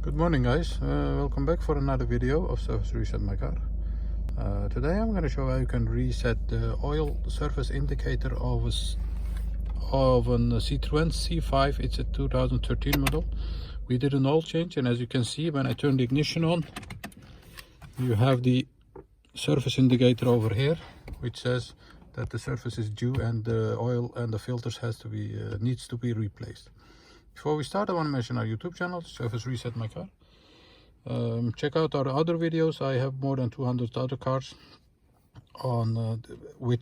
Good morning, guys. Welcome back for another video of Service Reset My Car. Today I'm going to show how you can reset the oil surface indicator of a Citroen C5. It's a 2013 model. We did an oil change, and as you can see, when I turn the ignition on, you have the surface indicator over here, which says that the surface is due and the oil and the filters needs to be replaced. Before we start, I want to mention our YouTube channel, Service Reset My Car. Check out our other videos. I have more than 200 other cars on with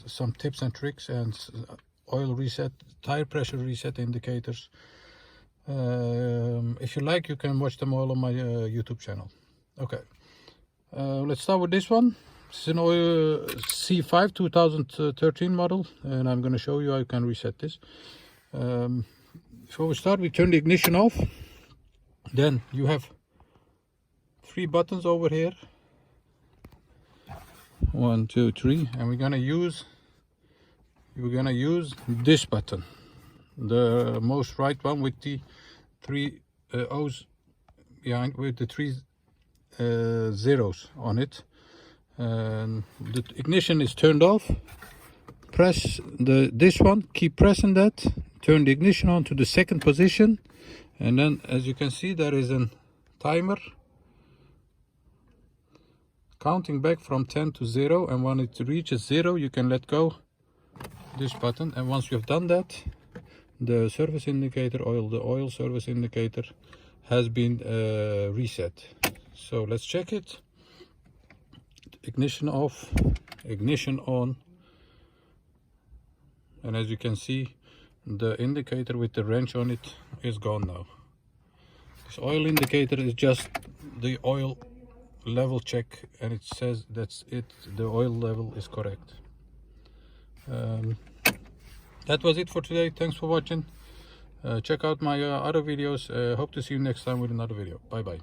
some tips and tricks and oil reset, tire pressure reset indicators. If you like, you can watch them all on my YouTube channel. Okay, let's start with this one. This is an oil C5 2013 model, and I'm going to show you how you can reset this. Before we start, we turn the ignition off. Then you have 3 buttons over here. 1, 2, 3, and we're gonna use this button, the most right one with the 3 O's behind, with the 3 zeros on it. And the ignition is turned off. Press this one, keep pressing that, turn the ignition on to the second position, and then as you can see there is a timer counting back from 10 to 0, and when it reaches 0 you can let go this button, and once you've done that, the service indicator, the oil service indicator has been reset. So let's check it. Ignition off, ignition on. And as you can see, the indicator with the wrench on it is gone now. This oil indicator is just the oil level check, and it says that's it, the oil level is correct. That was it for today. Thanks for watching. Check out my other videos. Hope to see you next time with another video. Bye bye.